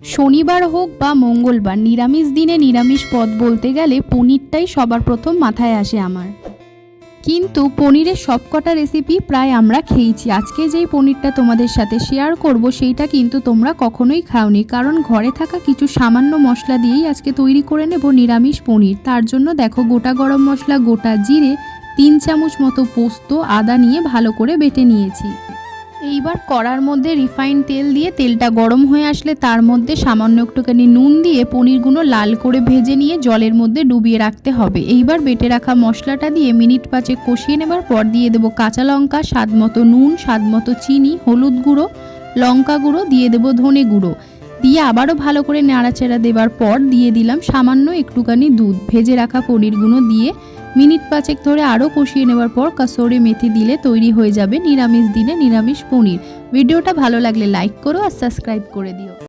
শনিবার হোক বা মঙ্গলবার, নিরামিষ দিনে নিরামিষ পদ বলতে গেলে পনিরটাই সবার প্রথম মাথায় আসে আমার। কিন্তু পনিরের সবকটা রেসিপি প্রায় আমরা খেয়েছি। আজকে যেই পনিরটা তোমাদের সাথে শেয়ার করব সেইটা কিন্তু তোমরা কখনোই খাওনি, কারণ ঘরে থাকা কিছু সামান্য মশলা দিয়েই আজকে তৈরি করে নেব নিরামিষ পনির। তার জন্য দেখো, গোটা গরম মশলা, গোটা জিরে, 3 চামচ মতো পোস্ত, আদা নিয়ে ভালো করে বেটে নিয়েছি। এইবার কড়ার মধ্যে রিফাইন্ড তেল দিয়ে তেলটা গরম হয়ে আসলে তার মধ্যে সামান্য একটুখানি নুন দিয়ে পনিরগুলো লাল করে ভেজে নিয়ে জলের মধ্যে ডুবিয়ে রাখতে হবে। এইবার বেটে রাখা মশলাটা দিয়ে মিনিট 5 কষিয়ে নেবার পর দিয়ে দেবো কাঁচা লঙ্কা, স্বাদ মতো নুন, স্বাদ মতো চিনি, হলুদ গুঁড়ো, লঙ্কা গুঁড়ো, দিয়ে দেবো ধনে গুঁড়ো, দিয়ে আবারও ভালো করে নাড়াচাড়া দেবার পর দিয়ে দিলাম সামান্য একটুখানি দুধ। ভেজে রাখা পনিরগুলো দিয়ে মিনিট 5 ধরে আরও কষিয়ে নেবার পর কাসুরি মেথি দিলে তৈরি হয়ে যাবে নিরামিষ দিনে নিরামিষ পনির। ভিডিওটা ভালো লাগলে লাইক করো আর সাবস্ক্রাইব করে দিও।